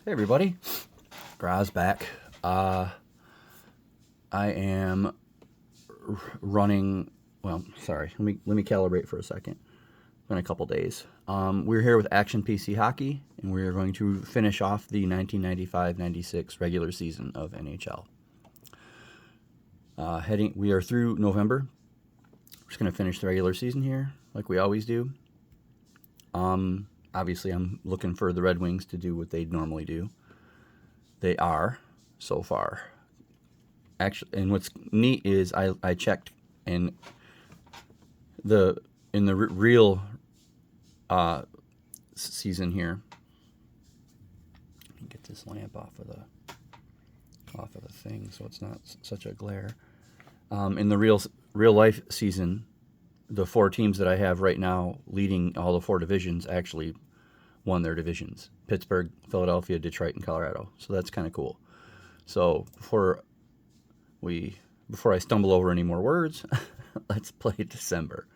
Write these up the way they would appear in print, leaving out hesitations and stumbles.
Hey everybody, Graz back. I am running. Well, sorry. Let me calibrate for a second. Been a couple days. We're here with Action PC Hockey, and we are going to finish off the 1995-96 regular season of NHL. We are through November. We're just going to finish the regular season here, like we always do. Obviously, I'm looking for the Red Wings to do what they normally do. They are, so far. Actually, and what's neat is I checked, and in the real season here. Let me get this lamp off of the thing, so it's not such a glare. In the real life season, the four teams that I have right now leading all the four divisions actually won their divisions: Pittsburgh, Philadelphia, Detroit, and Colorado. So that's kind of cool. So before I stumble over any more words, let's play December.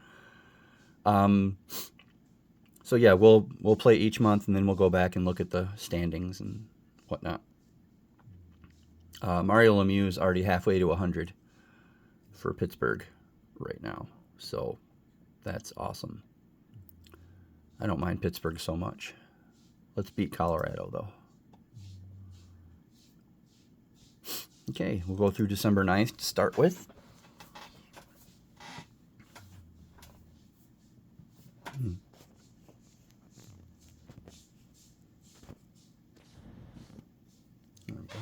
So yeah, we'll play each month, and then we'll go back and look at the standings and whatnot. Mario Lemieux is already halfway to 100 for Pittsburgh right now, so that's awesome. I don't mind Pittsburgh so much. Let's beat Colorado, though. Okay, we'll go through December 9th to start with. There we go.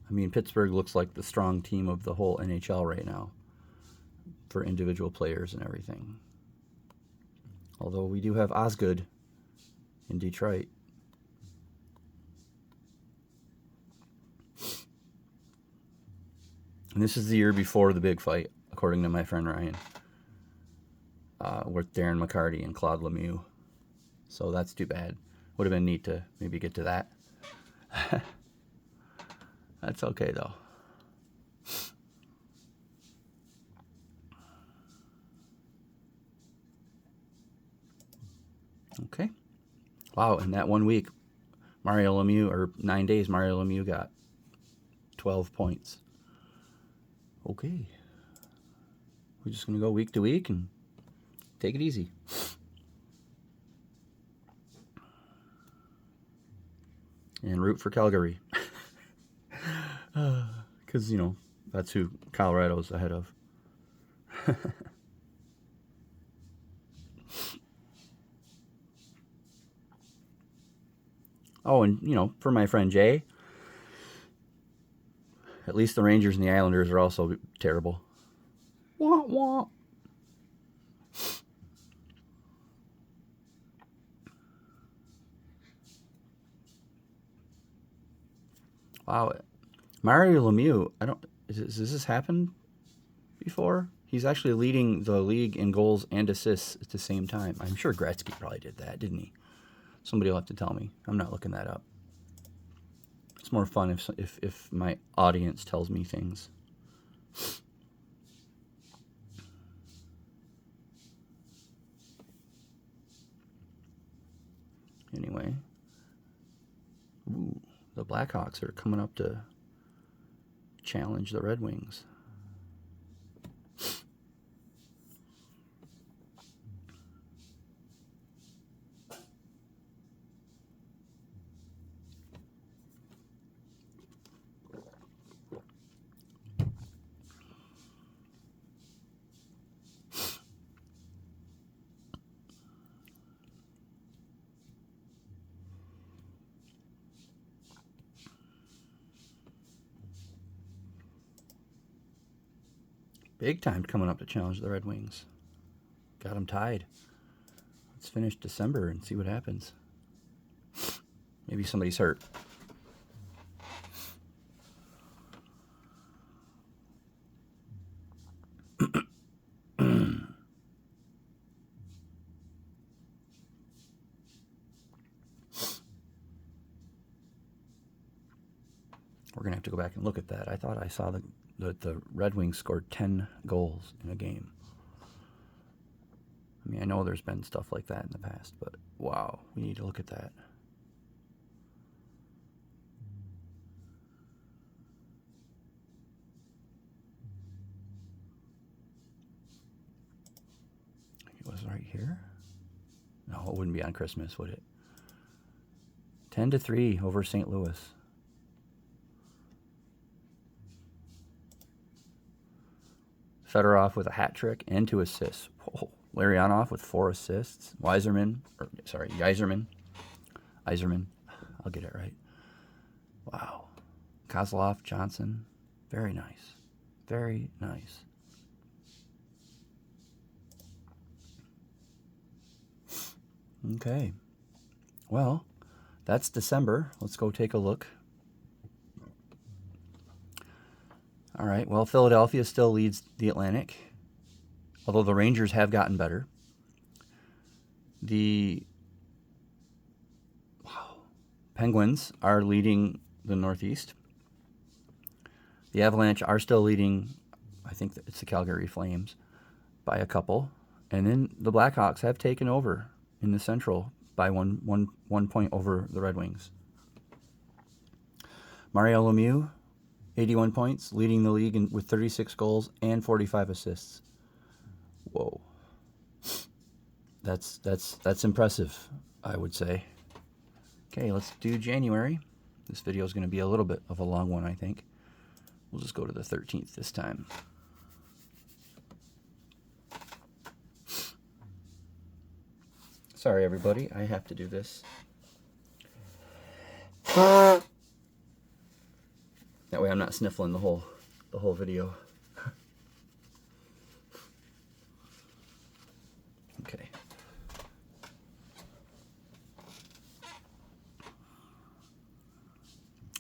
I mean, Pittsburgh looks like the strong team of the whole NHL right now for individual players and everything. Although we do have Osgood in Detroit. And this is the year before the big fight, according to my friend Ryan, with Darren McCarty and Claude Lemieux. So that's too bad. Would have been neat to maybe get to that. That's okay, though. Okay. Wow, in that 1 week, Mario Lemieux, or 9 days, Mario Lemieux got 12 points. Okay. We're just going to go week to week and take it easy. And root for Calgary. Because, that's who Colorado's ahead of. Oh, and, for my friend Jay, at least the Rangers and the Islanders are also terrible. Wah, wah. Wow. Mario Lemieux, has this happened before? He's actually leading the league in goals and assists at the same time. I'm sure Gretzky probably did that, didn't he? Somebody will have to tell me. I'm not looking that up. It's more fun if my audience tells me things. Anyway. Ooh, the Blackhawks are coming up to challenge the Red Wings. Big time coming up to challenge the Red Wings. Got them tied. Let's finish December and see what happens. Maybe somebody's hurt. We're going to have to go back and look at that. I thought I saw the Red Wings scored 10 goals in a game. I mean, I know there's been stuff like that in the past, but wow, we need to look at that. It was right here? No, it wouldn't be on Christmas, would it? 10-3 over St. Louis. Fedorov with a hat trick and 2 assists. Whoa. Larionov with 4 assists. Yzerman. I'll get it right. Wow. Kozlov, Johnson. Very nice. Very nice. Okay. Well, that's December. Let's go take a look. All right. Well, Philadelphia still leads the Atlantic, although the Rangers have gotten better. The Penguins are leading the Northeast. The Avalanche are still leading, I think it's the Calgary Flames, by a couple. And then the Blackhawks have taken over in the Central by one point over the Red Wings. Mario Lemieux, 81 points, leading the league with 36 goals and 45 assists. Whoa. That's impressive, I would say. Okay, let's do January. This video is going to be a little bit of a long one, I think. We'll just go to the 13th this time. Sorry, everybody. I have to do this. That way I'm not sniffling the whole video. Okay.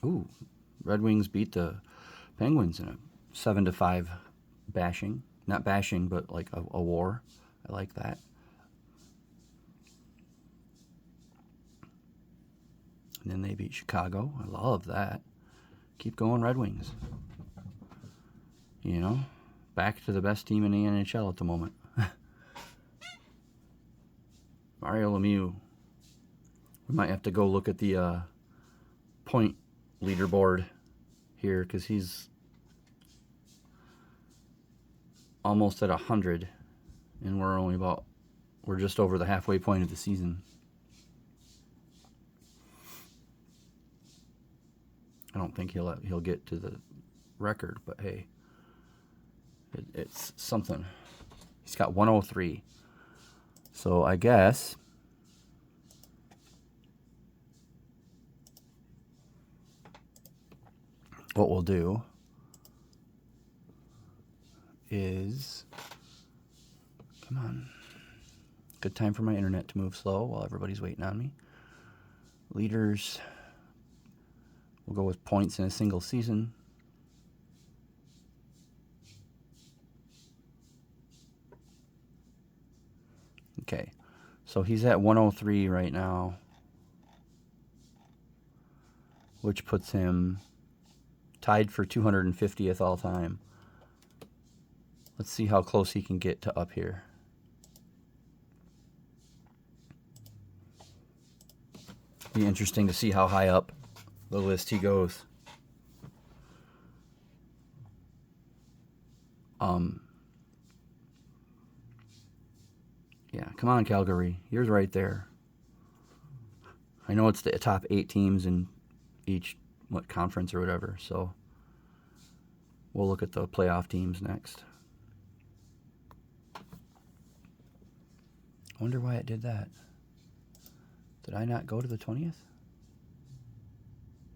Ooh, Red Wings beat the Penguins in a 7-5 bashing. Not bashing, but like a war. I like that. And then they beat Chicago. I love that. Keep going, Red Wings. You know, back to the best team in the NHL at the moment. Mario Lemieux. We might have to go look at the point leaderboard here because he's almost at 100, and we're just over the halfway point of the season. I don't think he'll get to the record, but hey, it's something. He's got 103. So I guess what we'll do is, come on, good time for my internet to move slow while everybody's waiting on me. Leaders. We'll go with points in a single season. Okay, so he's at 103 right now, which puts him tied for 250th all time. Let's see how close he can get to up here. Be interesting to see how high up the list he goes. Yeah, come on, Calgary. You're right there. I know it's the top 8 teams in each conference or whatever, so we'll look at the playoff teams next. I wonder why it did that. Did I not go to the 20th?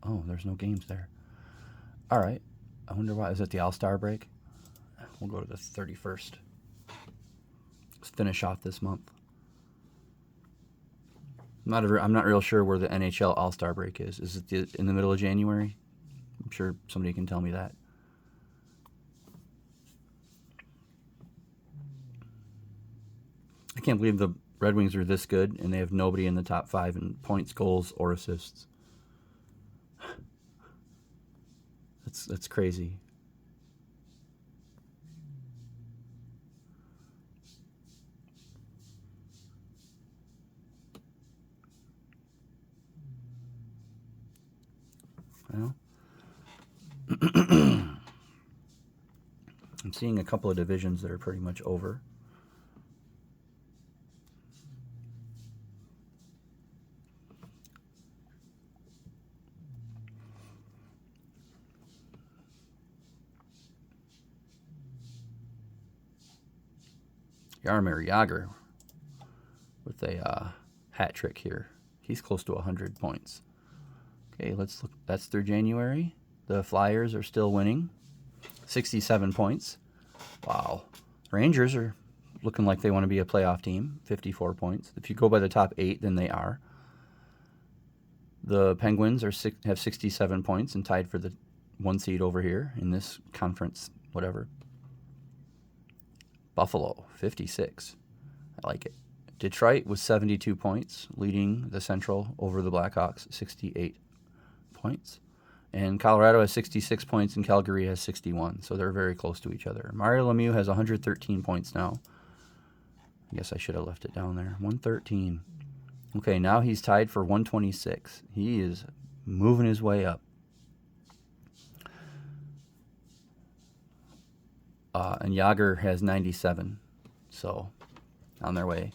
Oh, there's no games there. All right. I wonder why. Is it the All-Star break? We'll go to the 31st. Let's finish off this month. I'm not real sure where the NHL All-Star break is. Is it in the middle of January? I'm sure somebody can tell me that. I can't believe the Red Wings are this good and they have nobody in the top 5 in points, goals, or assists. That's crazy. Well, I'm seeing a couple of divisions that are pretty much over. Jaromir Jagr with a hat trick here. He's close to 100 points. Okay, let's look. That's through January. The Flyers are still winning. 67 points. Wow. Rangers are looking like they want to be a playoff team. 54 points. If you go by the top 8, then they are. The Penguins have 67 points and tied for the 1 seed over here in this conference, whatever. Buffalo, 56. I like it. Detroit with 72 points, leading the Central over the Blackhawks, 68 points. And Colorado has 66 points and Calgary has 61, so they're very close to each other. Mario Lemieux has 113 points now. I guess I should have left it down there. 113. Okay, now he's tied for 126. He is moving his way up. And Jagr has 97, so on their way.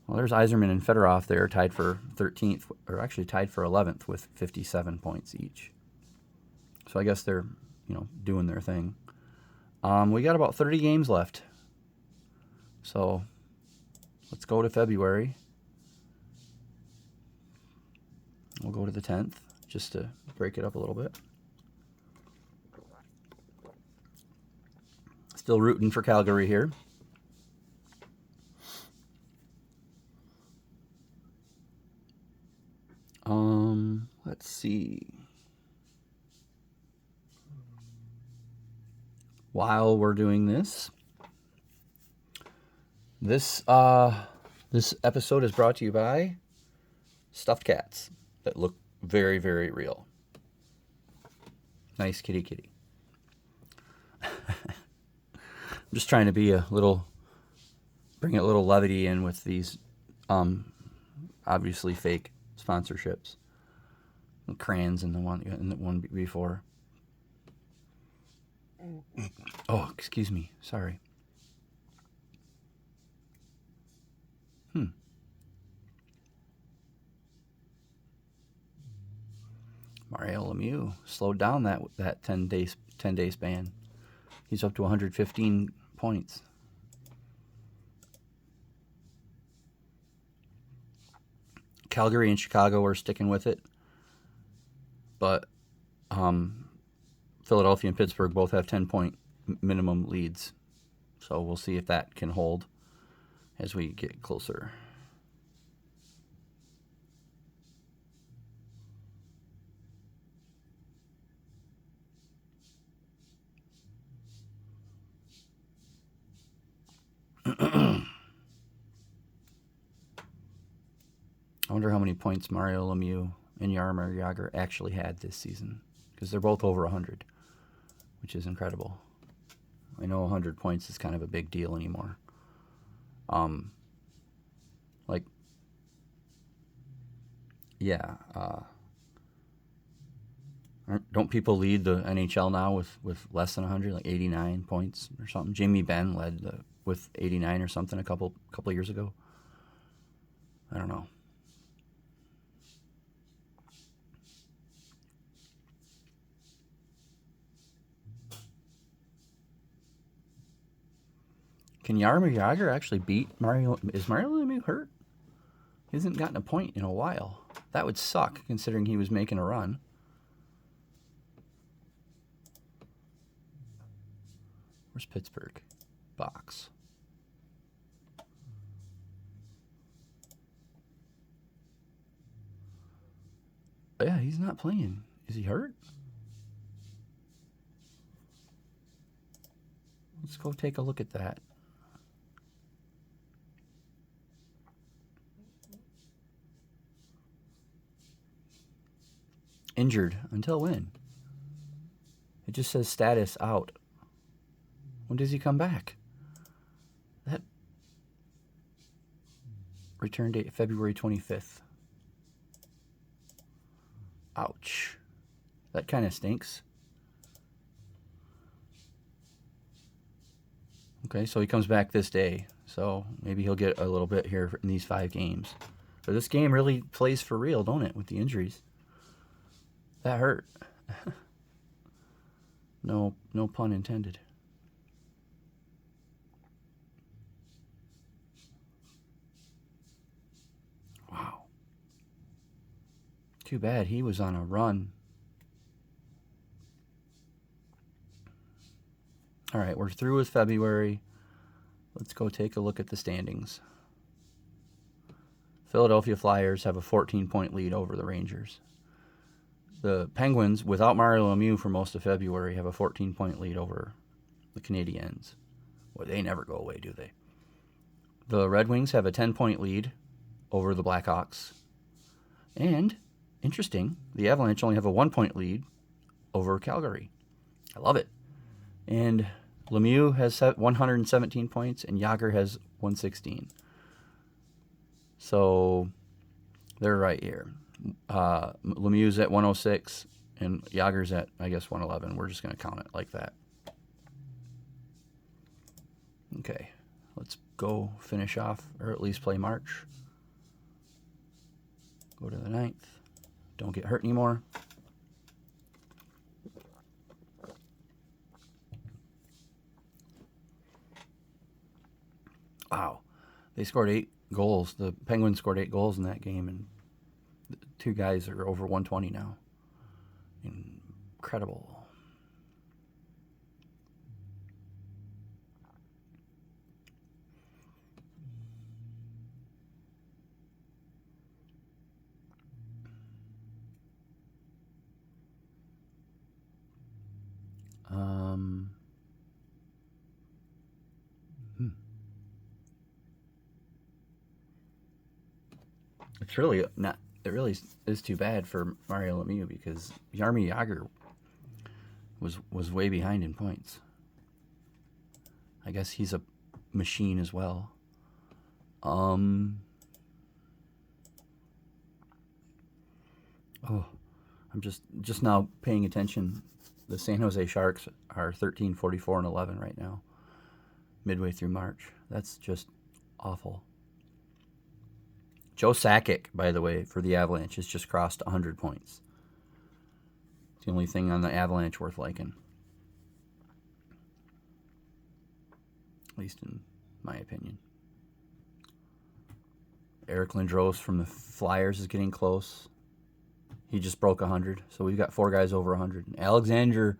Well, there's Yzerman and Fedorov there, tied for 13th, or actually tied for 11th with 57 points each. So I guess they're, doing their thing. We got about 30 games left. So let's go to February. We'll go to the 10th, just to break it up a little bit. Still rooting for Calgary here. Let's see. While we're doing this episode is brought to you by stuffed cats that look very, very real. Nice kitty. I'm just trying to bring a little levity in with these obviously fake sponsorships. Crayons and the one before. Oh, excuse me. Sorry. Mario Lemieux slowed down that 10-day span. He's up to 115 points. Calgary and Chicago are sticking with it, but Philadelphia and Pittsburgh both have 10-point minimum leads. So we'll see if that can hold as we get closer. I wonder how many points Mario Lemieux and Jaromir Jagr actually had this season, because they're both over 100, which is incredible. I know 100 points is kind of a big deal anymore. Don't people lead the NHL now with less than 100, like 89 points or something? Jamie Benn led with 89 or something a couple of years ago. I don't know. Can Jaromir Jagr actually beat Mario? Is Mario Lemieux hurt? He hasn't gotten a point in a while. That would suck, considering he was making a run. Where's Pittsburgh? Box. Oh, yeah, he's not playing. Is he hurt? Let's go take a look at that. Injured. Until when? It just says status out. When does he come back? That return date February 25th. Ouch. That kind of stinks. Okay, so he comes back this day. So maybe he'll get a little bit here in these 5 games. But this game really plays for real, don't it, with the injuries? That hurt. No pun intended. Wow. Too bad he was on a run. All right, we're through with February. Let's go take a look at the standings. Philadelphia Flyers have a 14-point lead over the Rangers. The Penguins, without Mario Lemieux for most of February, have a 14-point lead over the Canadiens. Well, they never go away, do they? The Red Wings have a 10-point lead over the Blackhawks. And, interesting, the Avalanche only have a 1-point lead over Calgary. I love it. And Lemieux has 117 points, and Jagr has 116. So they're right here. Lemieux's at 106, and Jagr's at, I guess, 111. We're just going to count it like that. Okay, let's go finish off, or at least play March. Go to the 9th. Don't get hurt anymore. Wow. They scored 8 goals. The Penguins scored 8 goals in that game, and the 2 guys are over 120 now. Incredible. It's really not. It really is too bad for Mario Lemieux because Jaromir Jagr was way behind in points. I guess he's a machine as well. Oh, I'm just now paying attention. The San Jose Sharks are 13, 44, and 11 right now, midway through March. That's just awful. Joe Sakic, by the way, for the Avalanche, has just crossed 100 points. It's the only thing on the Avalanche worth liking. At least in my opinion. Eric Lindros from the Flyers is getting close. He just broke 100, so we've got 4 guys over 100. Alexander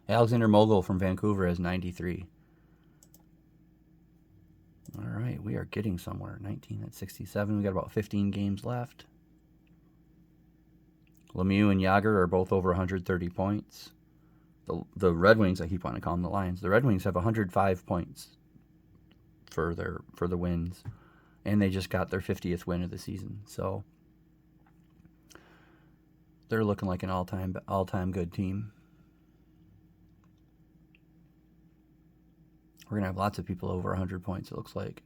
Mogul from Vancouver has 93. All right, we are getting somewhere. 19 at 67. We got about 15 games left. Lemieux and Jagr are both over 130 points. The Red Wings, I keep wanting to call them the Lions. The Red Wings have 105 points for the wins, and they just got their 50th win of the season. So they're looking like an all-time good team. We're going to have lots of people over 100 points, it looks like.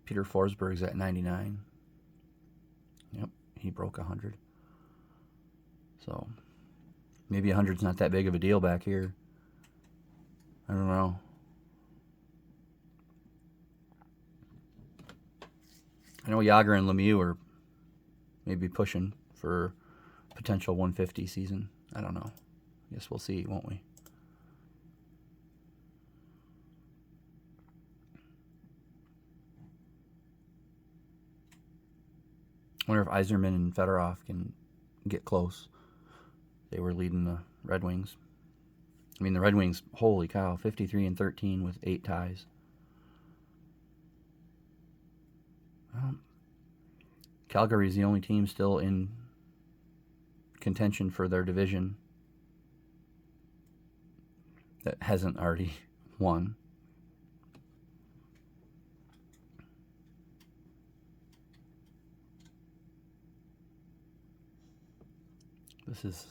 Peter Forsberg's at 99. Yep, he broke 100. So maybe 100's not that big of a deal back here. I don't know. I know Jagr and Lemieux are maybe pushing for potential 150 season. I don't know. I guess we'll see, won't we? I wonder if Yzerman and Fedorov can get close. They were leading the Red Wings. I mean, the Red Wings, holy cow, 53-13 with 8 ties. Well, Calgary's the only team still in contention for their division that hasn't already won. This is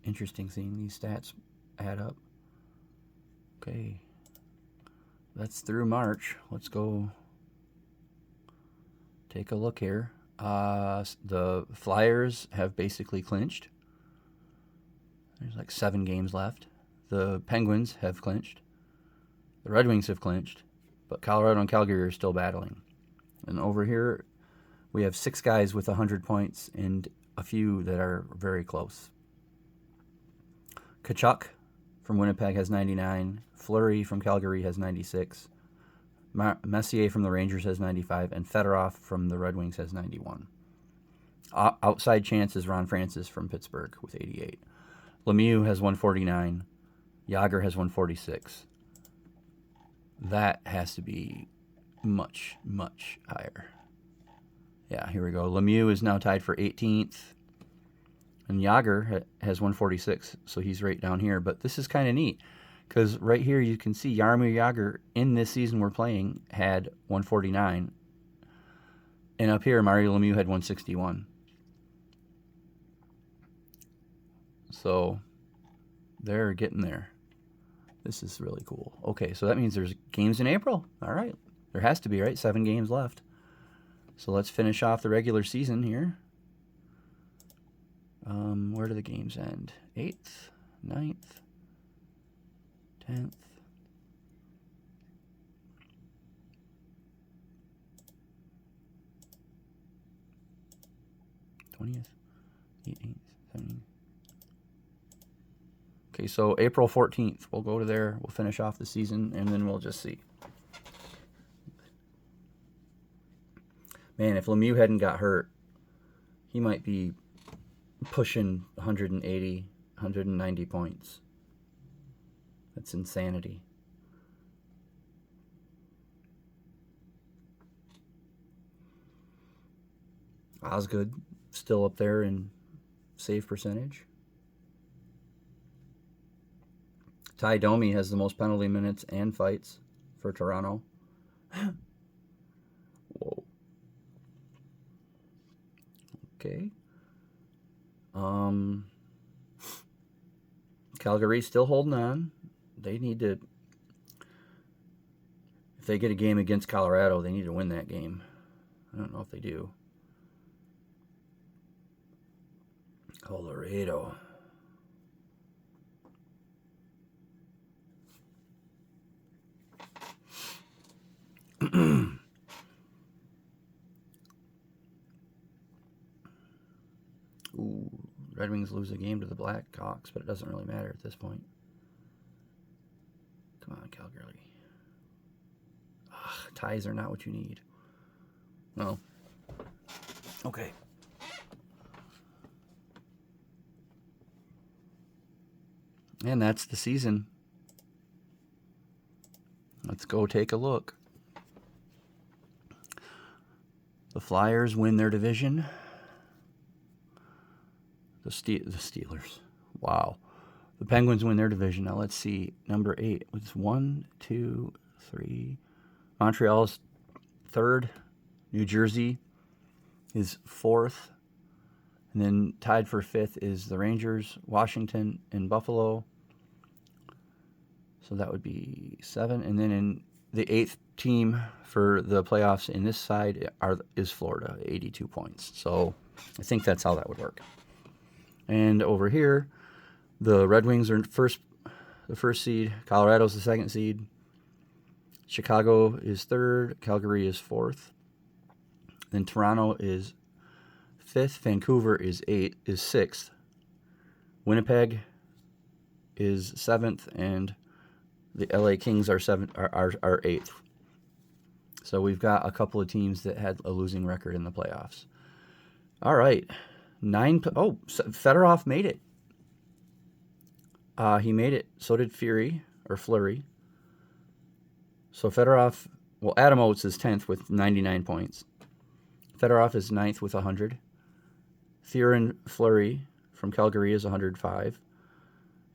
interesting seeing these stats add up. Okay. That's through March. Let's go take a look here. The Flyers have basically clinched. There's like 7 games left. The Penguins have clinched. The Red Wings have clinched. But Colorado and Calgary are still battling. And over here, we have 6 guys with 100 points and a few that are very close. Tkachuk from Winnipeg has 99. Fleury from Calgary has 96. Messier from the Rangers has 95. And Fedorov from the Red Wings has 91. Outside chance is Ron Francis from Pittsburgh with 88. Lemieux has 149. Yager has 146. That has to be much, much higher. Yeah, here we go. Lemieux is now tied for 18th. And Yager has 146, so he's right down here. But this is kind of neat, because right here you can see Jaromir Yager in this season we're playing had 149. And up here, Mario Lemieux had 161. So they're getting there. This is really cool. Okay, so that means there's games in April. All right. There has to be, right? 7 games left. So let's finish off the regular season here. Where do the games end? 8th, 9th, 10th. th 18th, 17th. Okay, so April 14th, we'll go to there. We'll finish off the season, and then we'll just see. Man, if Lemieux hadn't got hurt, he might be pushing 180, 190 points. That's insanity. Osgood still up there in save percentage. Ty Domi has the most penalty minutes and fights for Toronto. Whoa. Okay. Calgary still holding on. They need to, if they get a game against Colorado, they need to win that game. I don't know if they do. Colorado. Ooh, Red Wings lose a game to the Blackhawks, but it doesn't really matter at this point. Come on, Calgary. Ugh, ties are not what you need. No. Okay. And that's the season. Let's go take a look. The Flyers win their division. The Steelers. Wow. The Penguins win their division. Now let's see. Number 8. It's 1, 2, 3. Montreal's 3rd. New Jersey is 4th. And then tied for 5th is the Rangers, Washington, and Buffalo. So that would be 7. And then in the 8th team for the playoffs in this side is Florida, 82 points. So I think that's how that would work. And over here, the Red Wings are the first seed. Colorado's the 2nd seed. Chicago is 3rd. Calgary is 4th. Then Toronto is 5th. Vancouver is 6th. Winnipeg is 7th, and the LA Kings are 8th. So we've got a couple of teams that had a losing record in the playoffs. All right. Fedorov made it. He made it. So did Fleury. So Fedorov, Adam Oates is 10th with 99 points. Fedorov is 9th with 100. Theoren Fleury from Calgary is 105.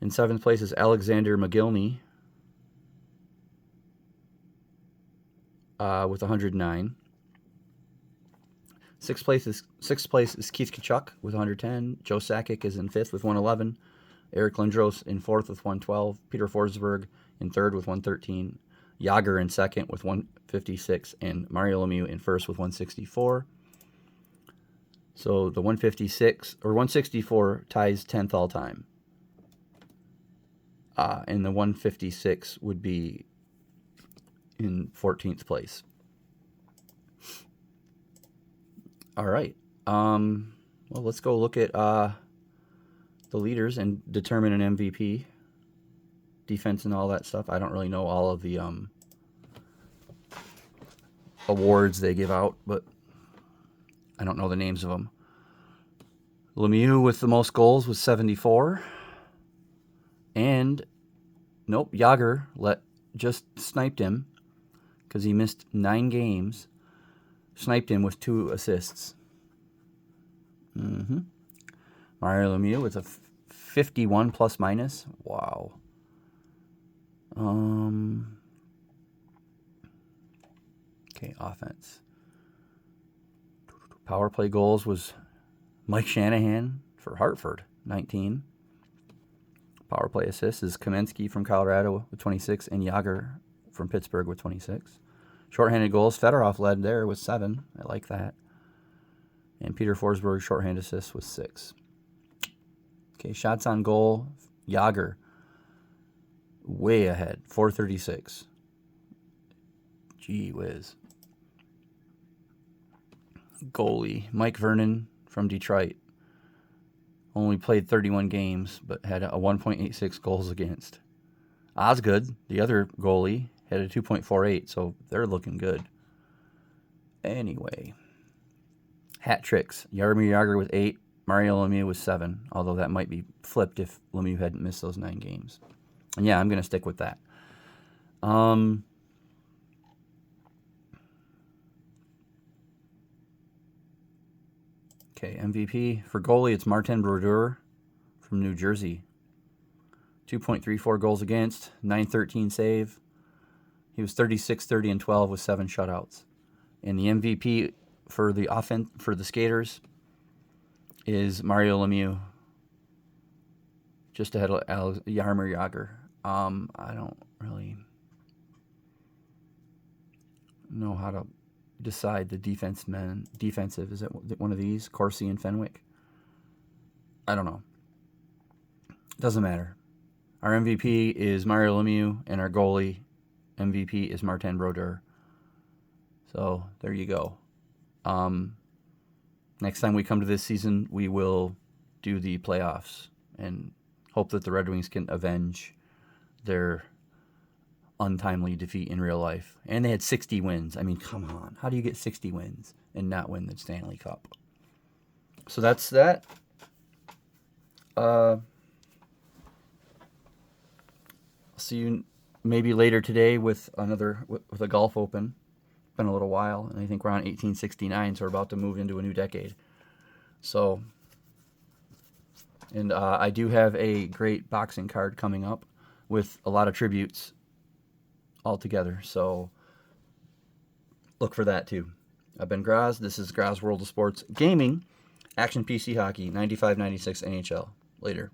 In 7th place is Alexander McGillney with 109. Sixth place is Keith Tkachuk with 110. Joe Sakic is in 5th with 111. Eric Lindros in fourth with 112. Peter Forsberg in third with 113. Yager in second with 156. And Mario Lemieux in first with 164. So the 156 or 164 ties 10th all time. And the 156 would be in 14th place. All right. Well, let's go look at the leaders and determine an MVP, defense, and all that stuff. I don't really know all of the awards they give out, but I don't know the names of them. Lemieux with the most goals was 74. And, nope, Yager just sniped him because he missed 9 games. Sniped him with 2 assists. Mario Lemieux with a 51 plus minus. Wow. Okay, offense. Power play goals was Mike Shanahan for Hartford, 19. Power play assists is Kamensky from Colorado with 26 and Yager from Pittsburgh with 26. Shorthanded goals, Fedorov led there with 7. I like that. And Peter Forsberg, shorthanded assists with 6. Okay, shots on goal, Yager way ahead, 436. Gee whiz. Goalie, Mike Vernon from Detroit. Only played 31 games, but had a 1.86 goals against. Osgood, the other goalie, had a 2.48, so they're looking good. Anyway, hat tricks. Jaromir Jagr with 8, Mario Lemieux with 7, although that might be flipped if Lemieux hadn't missed those 9 games. And yeah, I'm going to stick with that. Okay, MVP. For goalie, it's Martin Brodeur from New Jersey. 2.34 goals against, 913 save. He was 36, 30, and 12 with 7 shutouts. And the MVP for the offense for the skaters is Mario Lemieux, just ahead of Jaromir Jagr. I don't really know how to decide the defensive. Is it one of these? Corsi and Fenwick? I don't know. Doesn't matter. Our MVP is Mario Lemieux, and our goalie MVP is Martin Brodeur. So there you go. Next time we come to this season, we will do the playoffs and hope that the Red Wings can avenge their untimely defeat in real life. And they had 60 wins. I mean, come on. How do you get 60 wins and not win the Stanley Cup? So that's that. I'll see you maybe later today with a Golf Open. It's been a little while, and I think we're on 1869, so we're about to move into a new decade. So, and I do have a great boxing card coming up with a lot of tributes all together, so look for that too. I've been Graz. This is Graz World of Sports Gaming, Action PC Hockey, 95-96 NHL. Later.